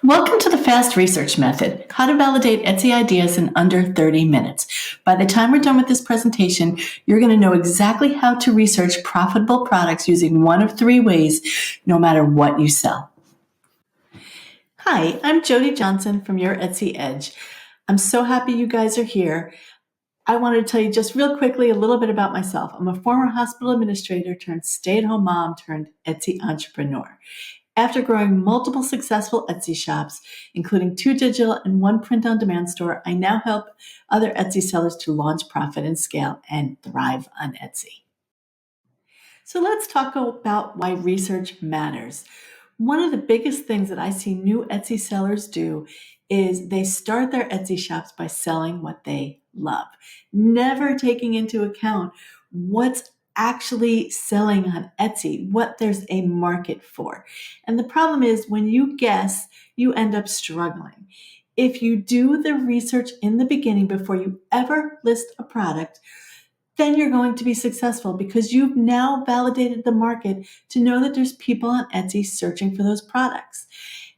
Welcome to the Fast Research Method, how to validate Etsy ideas in under 30 minutes. By the time we're done with this presentation, you're going to know exactly how to research profitable products using one of three ways, no matter what you sell. Hi, I'm Jody Johnson from Your Etsy Edge. I'm so happy you guys are here. I wanted to tell you just real quickly a little bit about myself. I'm a former hospital administrator turned stay-at-home mom turned Etsy entrepreneur. After growing multiple successful Etsy shops, including 2 digital and 1 print-on-demand store, I now help other Etsy sellers to launch, profit, and scale and thrive on Etsy. So let's talk about why research matters. One of the biggest things that I see new Etsy sellers do is they start their Etsy shops by selling what they love, never taking into account what's actually selling on Etsy, what there's a market for. And the problem is when you guess, you end up struggling. If you do the research in the beginning before you ever list a product, then you're going to be successful because you've now validated the market to know that there's people on Etsy searching for those products.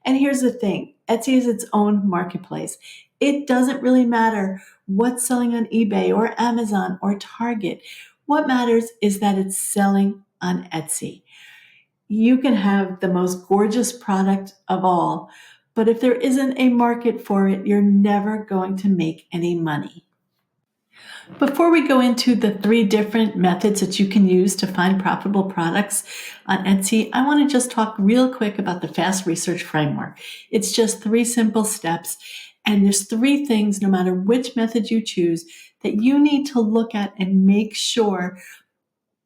And here's the thing, Etsy is its own marketplace. It doesn't really matter what's selling on eBay or Amazon or Target. What matters is that it's selling on Etsy. You can have the most gorgeous product of all, but if there isn't a market for it, you're never going to make any money. Before we go into the 3 different methods that you can use to find profitable products on Etsy, I want to just talk real quick about the Fast Research Framework. It's just 3 simple steps, and there's 3 things, no matter which method you choose, that you need to look at and make sure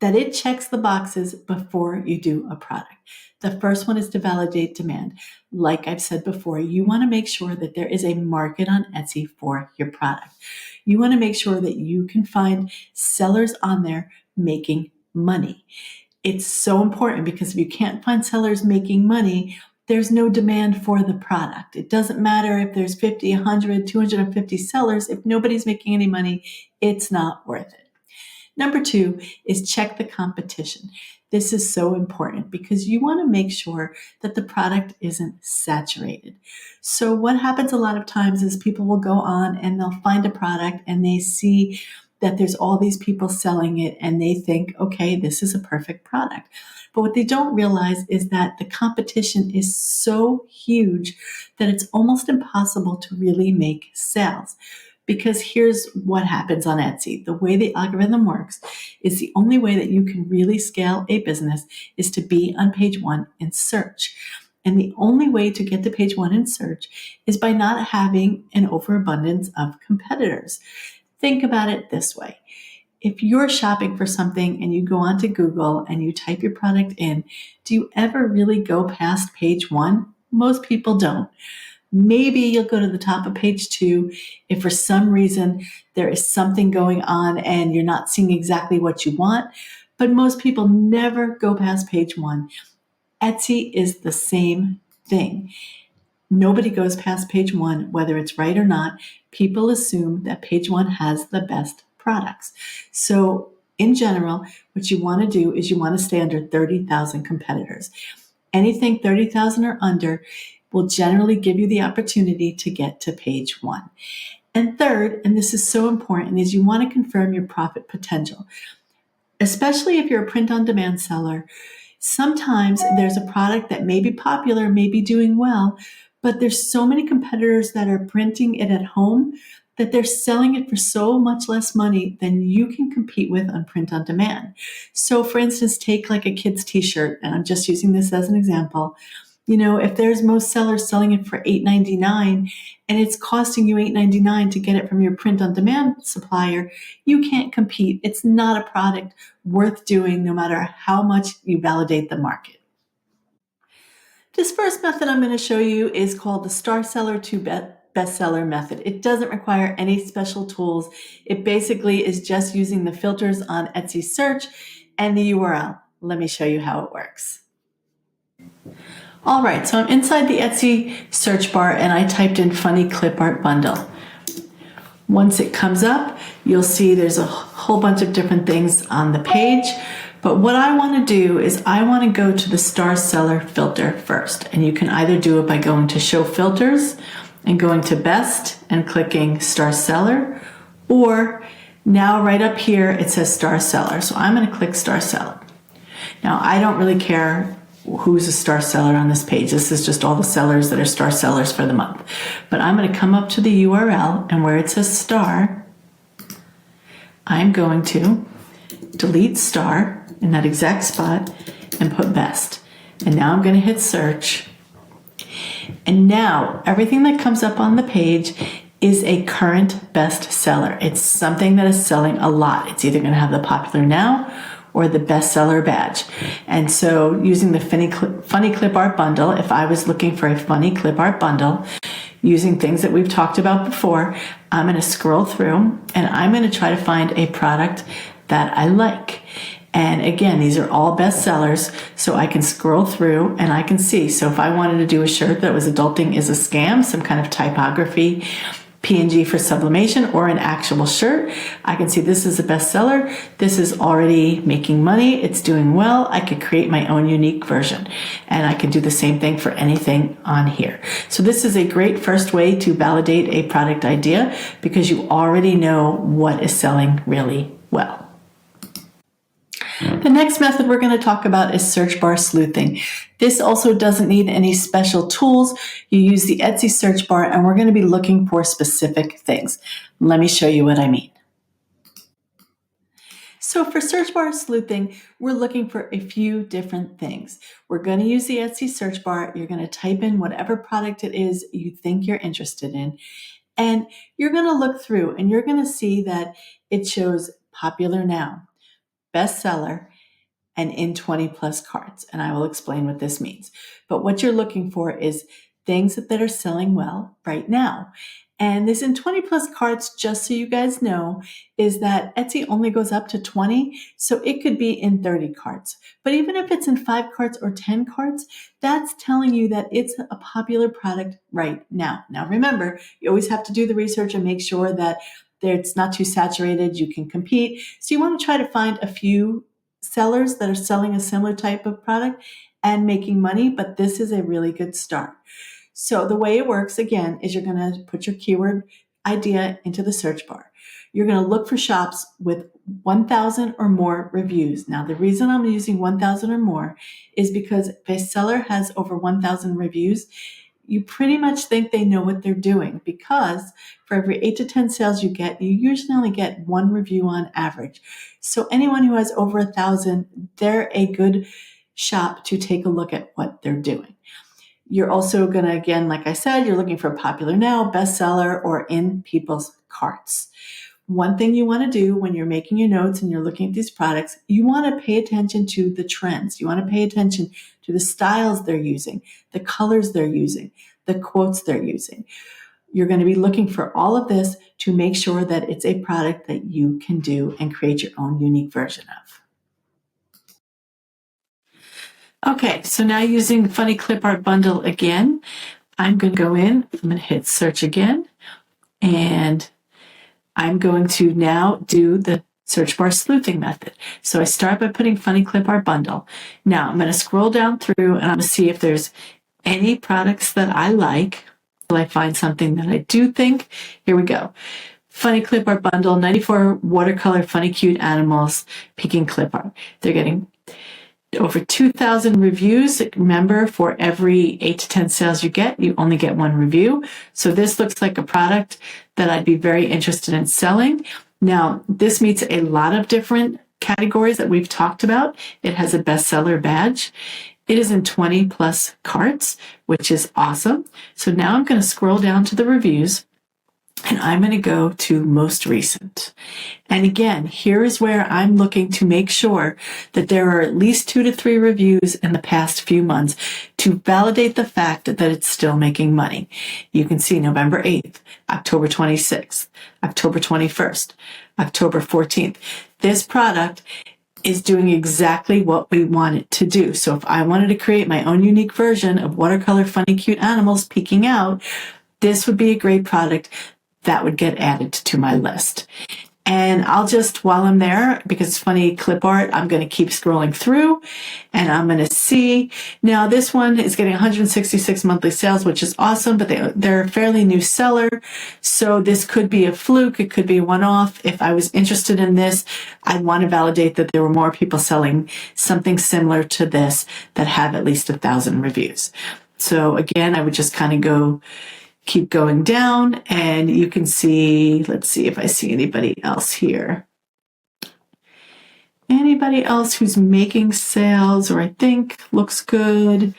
that it checks the boxes before you do a product. The first one is to validate demand. Like I've said before, you want to make sure that there is a market on Etsy for your product. You want to make sure that you can find sellers on there making money. It's so important because if you can't find sellers making money, there's no demand for the product. It doesn't matter if there's 50, 100, 250 sellers. If nobody's making any money, it's not worth it. Number 2 is check the competition. This is so important because you want to make sure that the product isn't saturated. So what happens a lot of times is people will go on and they'll find a product and they see that there's all these people selling it and they think, okay, this is a perfect product. But what they don't realize is that the competition is so huge that it's almost impossible to really make sales. Because here's what happens on Etsy. The way the algorithm works is the only way that you can really scale a business is to be on page 1 in search. And the only way to get to page 1 in search is by not having an overabundance of competitors. Think about it this way. If you're shopping for something and you go onto Google and you type your product in, do you ever really go past page 1? Most people don't. Maybe you'll go to the top of page 2 if for some reason there is something going on and you're not seeing exactly what you want, but most people never go past page 1. Etsy is the same thing. Nobody goes past page 1, whether it's right or not. People assume that page 1 has the best products. So in general, what you want to do is you want to stay under 30,000 competitors. Anything 30,000 or under will generally give you the opportunity to get to page 1. And third, and this is so important, is you want to confirm your profit potential. Especially if you're a print-on-demand seller, sometimes there's a product that may be popular, may be doing well, but there's so many competitors that are printing it at home that they're selling it for so much less money than you can compete with on print on demand. So for instance, take like a kid's t-shirt, and I'm just using this as an example. You know, if there's most sellers selling it for $8.99 and it's costing you $8.99 to get it from your print-on-demand supplier, you can't compete. It's not a product worth doing no matter how much you validate the market. This first method I'm going to show you is called the Star Seller to Bestseller method. It doesn't require any special tools. It basically is just using the filters on Etsy search and the URL. Let me show you how it works. All right, so I'm inside the Etsy search bar and I typed in funny clip art bundle. Once it comes up, you'll see there's a whole bunch of different things on the page. But what I want to do is I want to go to the star seller filter first. And you can either do it by going to show filters and going to best and clicking star seller, or now right up here it says star seller. So I'm going to click star seller. Now I don't really care who's a star seller on this page. This is just all the sellers that are star sellers for the month. But I'm going to come up to the URL, and where it says star, I'm going to delete star in that exact spot and put best. And now I'm going to hit search. And now everything that comes up on the page is a current best seller. It's something that is selling a lot. It's either going to have the popular now or the bestseller badge. And so using the funny clip art bundle, if I was looking for a funny clip art bundle, using things that we've talked about before, I'm going to scroll through and I'm going to try to find a product that I like. And again, these are all bestsellers, so I can scroll through and I can see. So if I wanted to do a shirt that was adulting is a scam, some kind of typography, PNG for sublimation, or an actual shirt, I can see this is a bestseller. This is already making money. It's doing well. I could create my own unique version, and I can do the same thing for anything on here. So this is a great first way to validate a product idea because you already know what is selling really well. The next method we're going to talk about is search bar sleuthing. This also doesn't need any special tools. You use the Etsy search bar and we're going to be looking for specific things. Let me show you what I mean. So for search bar sleuthing, we're looking for a few different things. We're going to use the Etsy search bar. You're going to type in whatever product it is you think you're interested in. And you're going to look through and you're going to see that it shows popular now, bestseller, and in 20 plus carts. And I will explain what this means. But what you're looking for is things that are selling well right now. And this in 20 plus carts, just so you guys know, is that Etsy only goes up to 20. So it could be in 30 carts. But even if it's in 5 carts or 10 carts, that's telling you that it's a popular product right now. Now, remember, you always have to do the research and make sure that it's not too saturated. You can compete. So you want to try to find a few sellers that are selling a similar type of product and making money, but this is a really good start. So the way it works, again, is you're going to put your keyword idea into the search bar. You're going to look for shops with 1,000 or more reviews. Now, the reason I'm using 1,000 or more is because if a seller has over 1,000 reviews, you pretty much think they know what they're doing, because for every 8 to 10 sales you get, you usually only get 1 review on average. So anyone who has over 1,000, they're a good shop to take a look at what they're doing. You're also going to, again, like I said, you're looking for popular now, bestseller, or in people's carts. One thing you want to do when you're making your notes and you're looking at these products, you want to pay attention to the trends. You want to pay attention to the styles they're using, the colors they're using, the quotes they're using. You're going to be looking for all of this to make sure that it's a product that you can do and create your own unique version of. Okay, so now using Funny Clip Art Bundle again, I'm going to go in, I'm going to hit search again, and I'm going to now do the search bar sleuthing method. So I start by putting Funny Clip Art Bundle. Now I'm going to scroll down through and I'm going to see if there's any products that I like. Will I find something that I do think? Here we go. Funny Clip Art Bundle, 94 watercolor funny cute animals, peeking clip art. They're getting over 2,000 reviews. Remember, for every 8 to 10 sales you get, you only get 1 review. So this looks like a product that I'd be very interested in selling. Now, this meets a lot of different categories that we've talked about. It has a bestseller badge. It is in 20 plus carts, which is awesome. So now I'm going to scroll down to the reviews. And I'm going to go to most recent. And again, here is where I'm looking to make sure that there are at least 2 to 3 reviews in the past few months to validate the fact that it's still making money. You can see November 8th, October 26th, October 21st, October 14th. This product is doing exactly what we want it to do. So if I wanted to create my own unique version of watercolor funny cute animals peeking out, this would be a great product that would get added to my list. And I'll just, while I'm there, because it's funny clip art, I'm going to keep scrolling through and I'm going to see. Now, this one is getting 166 monthly sales, which is awesome, but they're a fairly new seller. So this could be a fluke. It could be a one-off. If I was interested in this, I'd want to validate that there were more people selling something similar to this that have at least 1,000 reviews. So again, I would just kind of keep going down and you can see, let's see if I see anybody else here. Anybody else who's making sales or I think looks good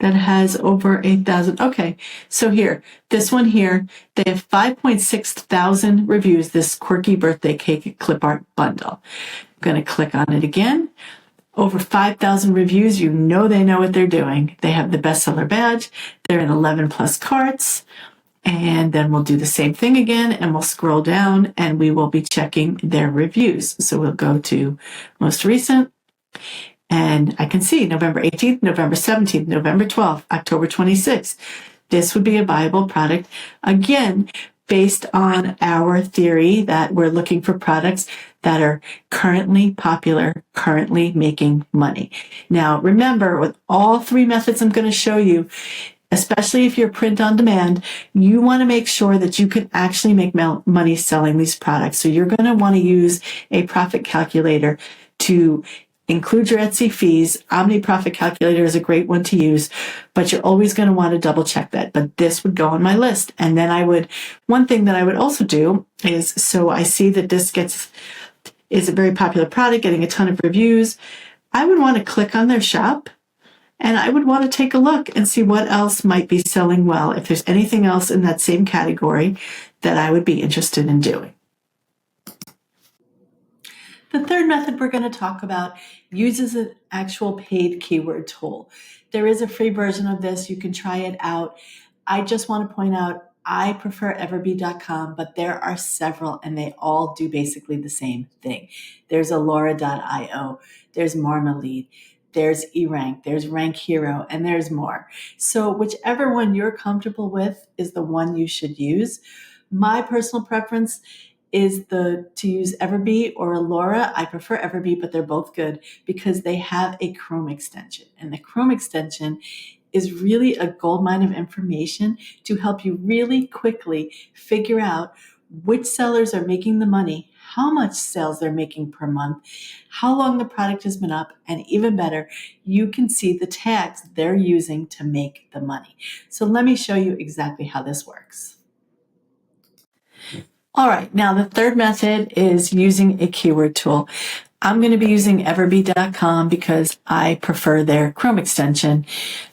that has over 8,000. Okay, so here, this one here, they have 5.6 thousand reviews, this quirky birthday cake clip art bundle. I'm going to click on it again. Over 5,000 reviews, you know they know what they're doing. They have the bestseller badge. They're in 11 plus carts. And then we'll do the same thing again and we'll scroll down and we will be checking their reviews. So we'll go to most recent and I can see November 18th, November 17th, November 12th, October 26th. This would be a viable product. Again, based on our theory that we're looking for products that are currently popular, currently making money. Now, remember, with all three methods I'm going to show you, especially if you're print on demand, you want to make sure that you can actually make money selling these products. So you're going to want to use a profit calculator to include your Etsy fees. Omni Profit Calculator is a great one to use, but you're always going to want to double check that. But this would go on my list. And then one thing that I would also do is, so I see that this is a very popular product, getting a ton of reviews. I would want to click on their shop. And I would want to take a look and see what else might be selling well, if there's anything else in that same category that I would be interested in doing. The third method we're going to talk about uses an actual paid keyword tool. There is a free version of this. You can try it out. I just want to point out, I prefer everbee.com, but there are several and they all do basically the same thing. There's Alora.io, there's Marmalade, there's eRank, there's Rank Hero, and there's more. So whichever one you're comfortable with is the one you should use. My personal preference is to use Everbee or Alora. I prefer Everbee, but they're both good because they have a Chrome extension. And the Chrome extension is really a goldmine of information to help you really quickly figure out which sellers are making the money, how much sales they're making per month, how long the product has been up, and even better, you can see the tags they're using to make the money. So let me show you exactly how this works. All right, now the third method is using a keyword tool. I'm going to be using everbee.com because I prefer their Chrome extension.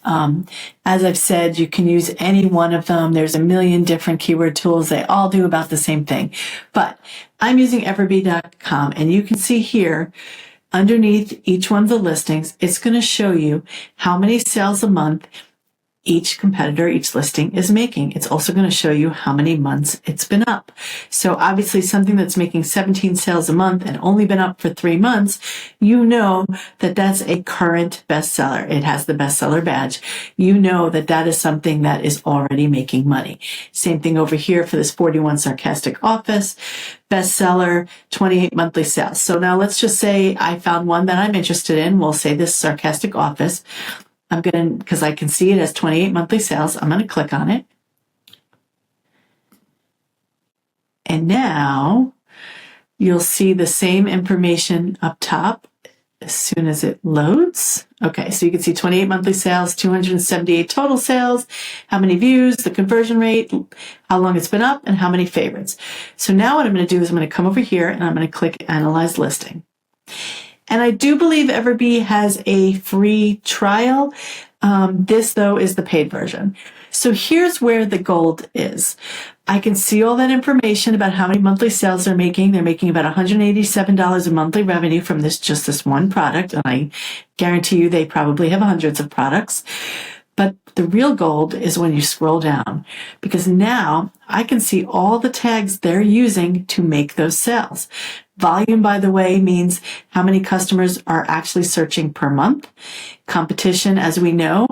As I've said, you can use any one of them. There's a million different keyword tools. They all do about the same thing. But I'm using everbee.com, and you can see here underneath each one of the listings, it's going to show you how many sales a month each competitor, each listing is making. It's also going to show you how many months it's been up. So obviously something that's making 17 sales a month and only been up for 3 months, you know that that's a current bestseller. It has the bestseller badge. You know that that is something that is already making money. Same thing over here for this 41 Sarcastic Office. Bestseller, 28 monthly sales. So now let's just say I found one that I'm interested in. We'll say this Sarcastic Office. I'm going to, because I can see it as 28 monthly sales, I'm going to click on it. And now you'll see the same information up top as soon as it loads. Okay, so you can see 28 monthly sales, 278 total sales, how many views, the conversion rate, how long it's been up, and how many favorites. So now what I'm going to do is I'm going to come over here and I'm going to click Analyze Listing. And I do believe Everbee has a free trial. This, though, is the paid version. So here's where the gold is. I can see all that information about how many monthly sales they're making. They're making about $187 in monthly revenue from just this one product. And I guarantee you they probably have hundreds of products. But the real gold is when you scroll down, because now I can see all the tags they're using to make those sales. Volume, by the way, means how many customers are actually searching per month. Competition, as we know.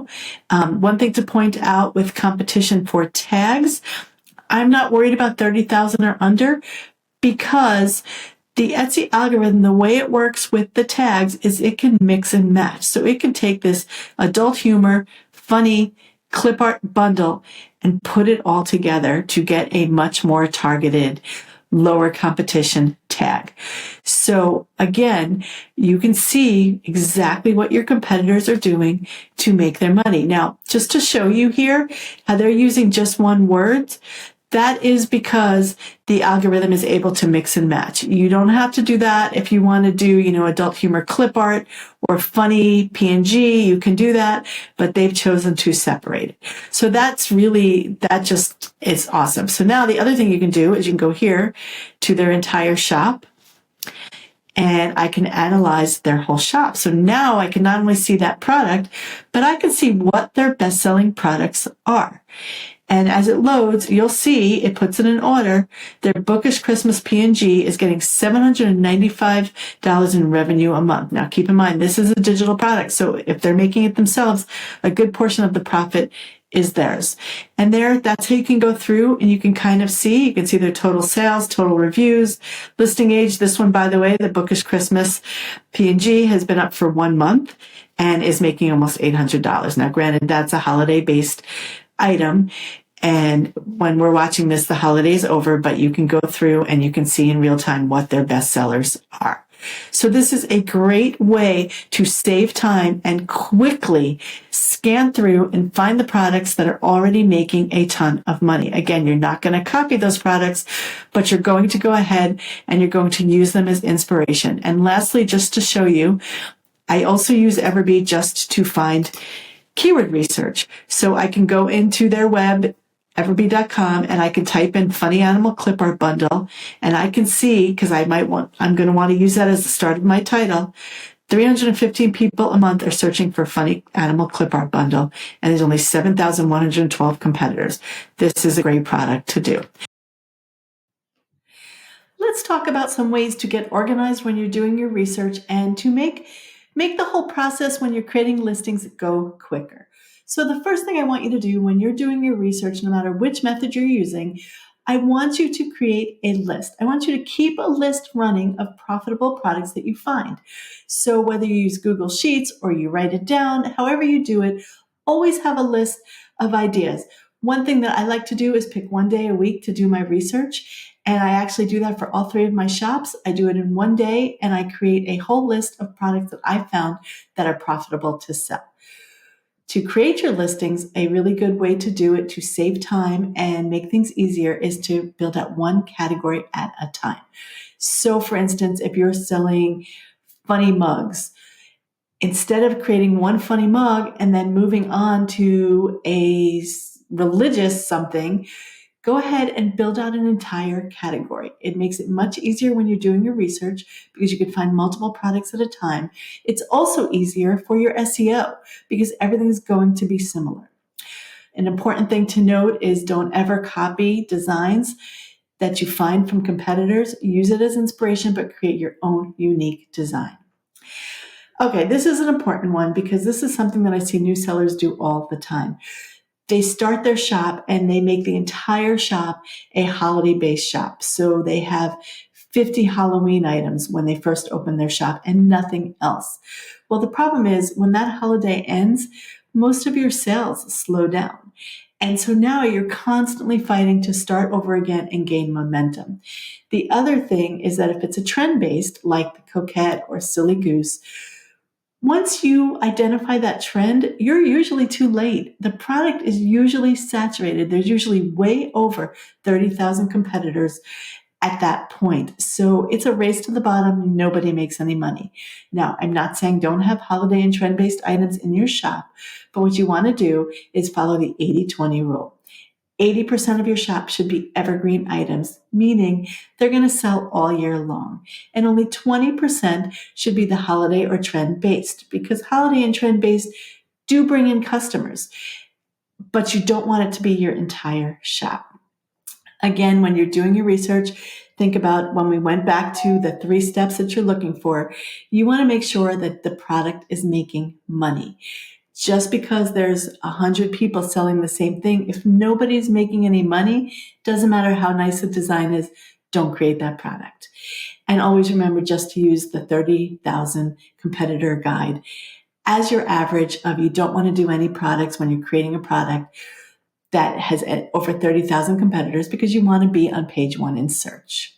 One thing to point out with competition for tags, I'm not worried about 30,000 or under, because the Etsy algorithm, the way it works with the tags is it can mix and match. So it can take this adult humor, funny clip art bundle and put it all together to get a much more targeted, lower competition tag. So again, you can see exactly what your competitors are doing to make their money. Now, just to show you here how they're using just one word, that is because the algorithm is able to mix and match. You don't have to do that. If you want to do, adult humor clip art or funny PNG, you can do that, but they've chosen to separate it. So that just is awesome. So now the other thing you can do is you can go here to their entire shop and I can analyze their whole shop. So now I can not only see that product, but I can see what their best-selling products are. And as it loads, you'll see it puts it in order. Their Bookish Christmas PNG is getting $795 in revenue a month. Now, keep in mind, this is a digital product. So if they're making it themselves, a good portion of the profit is theirs. And that's how you can go through and you can kind of see, you can see their total sales, total reviews, listing age. This one, by the way, the Bookish Christmas PNG has been up for 1 month and is making almost $800. Now, granted, that's a holiday-based item. And when we're watching this, the holiday's over, but you can go through and you can see in real time what their best sellers are. So this is a great way to save time and quickly scan through and find the products that are already making a ton of money. Again, you're not going to copy those products, but you're going to go ahead and you're going to use them as inspiration. And lastly, just to show you, I also use Everbee just to find keyword research. So I can go into their web, everbee.com, and I can type in funny animal clip art bundle, and I can see, because I'm going to want to use that as the start of my title, 315 people a month are searching for funny animal clip art bundle, and there's only 7,112 competitors. This is a great product to do. Let's talk about some ways to get organized when you're doing your research and to make the whole process when you're creating listings go quicker. So the first thing I want you to do when you're doing your research, no matter which method you're using, I want you to create a list. I want you to keep a list running of profitable products that you find. So whether you use Google Sheets or you write it down, however you do it, always have a list of ideas. One thing that I like to do is pick one day a week to do my research. And I actually do that for all 3 of my shops. I do it in one day and I create a whole list of products that I found that are profitable to sell. To create your listings, a really good way to do it to save time and make things easier is to build out one category at a time. So for instance, if you're selling funny mugs, instead of creating one funny mug and then moving on to a religious something, go ahead and build out an entire category. It makes it much easier when you're doing your research because you can find multiple products at a time. It's also easier for your SEO because everything's going to be similar. An important thing to note is don't ever copy designs that you find from competitors. Use it as inspiration, but create your own unique design. Okay, this is an important one because this is something that I see new sellers do all the time. They start their shop and they make the entire shop a holiday-based shop. So they have 50 Halloween items when they first open their shop and nothing else. Well, the problem is when that holiday ends, most of your sales slow down. And so now you're constantly fighting to start over again and gain momentum. The other thing is that if it's a trend-based, like the Coquette or Silly Goose, once you identify that trend, you're usually too late. The product is usually saturated. There's usually way over 30,000 competitors at that point. So it's a race to the bottom. Nobody makes any money. Now, I'm not saying don't have holiday and trend-based items in your shop, but what you want to do is follow the 80-20 rule. 80% of your shop should be evergreen items, meaning they're going to sell all year long. And only 20% should be the holiday or trend-based, because holiday and trend-based do bring in customers, but you don't want it to be your entire shop. Again, when you're doing your research, think about when we went back to the 3 steps that you're looking for. You want to make sure that the product is making money. Just because there's 100 people selling the same thing, if nobody's making any money, doesn't matter how nice the design is, don't create that product. And always remember just to use the 30,000 competitor guide as your average of you don't want to do any products when you're creating a product that has over 30,000 competitors because you want to be on page one in search.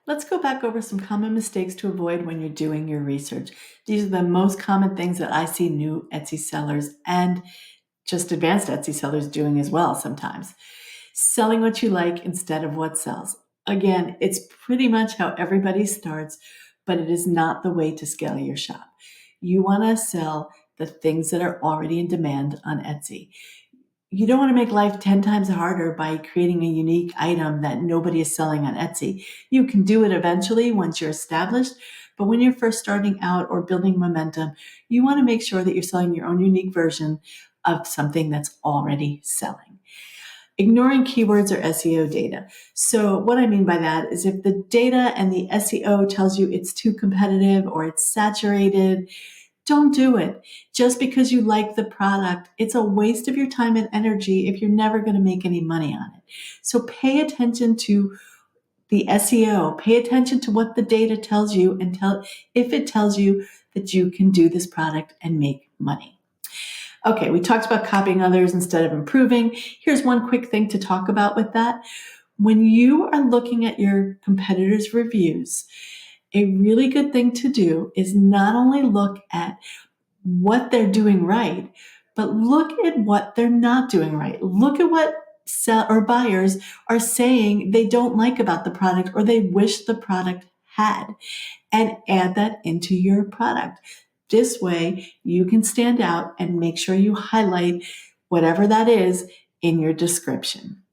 Let's go back over some common mistakes to avoid when you're doing your research. These are the most common things that I see new Etsy sellers and just advanced Etsy sellers doing as well sometimes. Selling what you like instead of what sells. Again, it's pretty much how everybody starts, but it is not the way to scale your shop. You want to sell the things that are already in demand on Etsy. You don't want to make life 10 times harder by creating a unique item that nobody is selling on Etsy. You can do it eventually once you're established, but when you're first starting out or building momentum, you want to make sure that you're selling your own unique version of something that's already selling. Ignoring keywords or SEO data. So what I mean by that is if the data and the SEO tells you it's too competitive or it's saturated, don't do it. Just because you like the product, it's a waste of your time and energy if you're never going to make any money on it. So pay attention to the SEO, pay attention to what the data tells you and if it tells you that you can do this product and make money. Okay, we talked about copying others instead of improving. Here's one quick thing to talk about with that. When you are looking at your competitors' reviews, a really good thing to do is not only look at what they're doing right, but look at what they're not doing right. Look at what buyers are saying they don't like about the product or they wish the product had, and add that into your product. This way, you can stand out and make sure you highlight whatever that is in your description.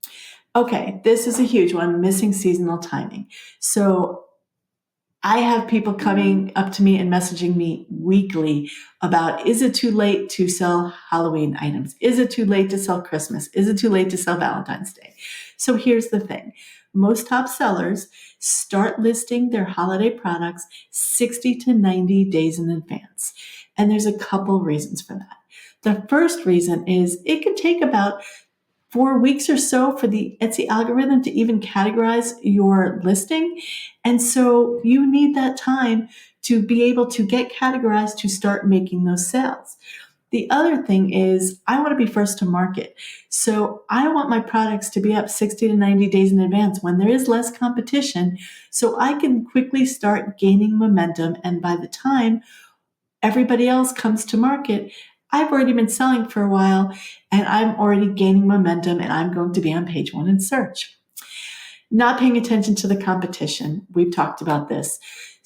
Okay, this is a huge one, missing seasonal timing. So I have people coming up to me and messaging me weekly about, is it too late to sell Halloween items? Is it too late to sell Christmas? Is it too late to sell Valentine's Day? So here's the thing. Most top sellers start listing their holiday products 60 to 90 days in advance. And there's a couple reasons for that. The first reason is it can take about 4 weeks or so for the Etsy algorithm to even categorize your listing. And so you need that time to be able to get categorized to start making those sales. The other thing is I want to be first to market. So I want my products to be up 60 to 90 days in advance when there is less competition so I can quickly start gaining momentum. And by the time everybody else comes to market, I've already been selling for a while and I'm already gaining momentum and I'm going to be on page one in search. Not paying attention to the competition. We've talked about this.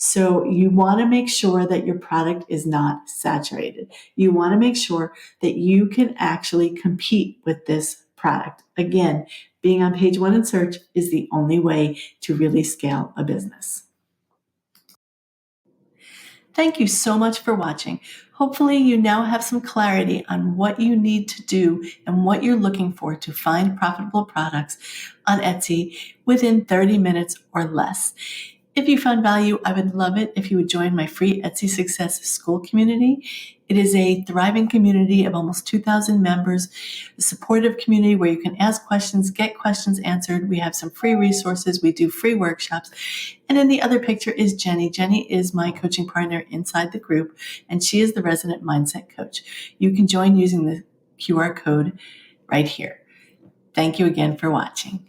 So you want to make sure that your product is not saturated. You want to make sure that you can actually compete with this product. Again, being on page one in search is the only way to really scale a business. Thank you so much for watching. Hopefully you now have some clarity on what you need to do and what you're looking for to find profitable products on Etsy within 30 minutes or less. If you found value, I would love it if you would join my free Etsy Success School community. It is a thriving community of almost 2,000 members, a supportive community where you can ask questions, get questions answered. We have some free resources. We do free workshops. And in the other picture is Jenny. Jenny is my coaching partner inside the group, and she is the resident mindset coach. You can join using the QR code right here. Thank you again for watching.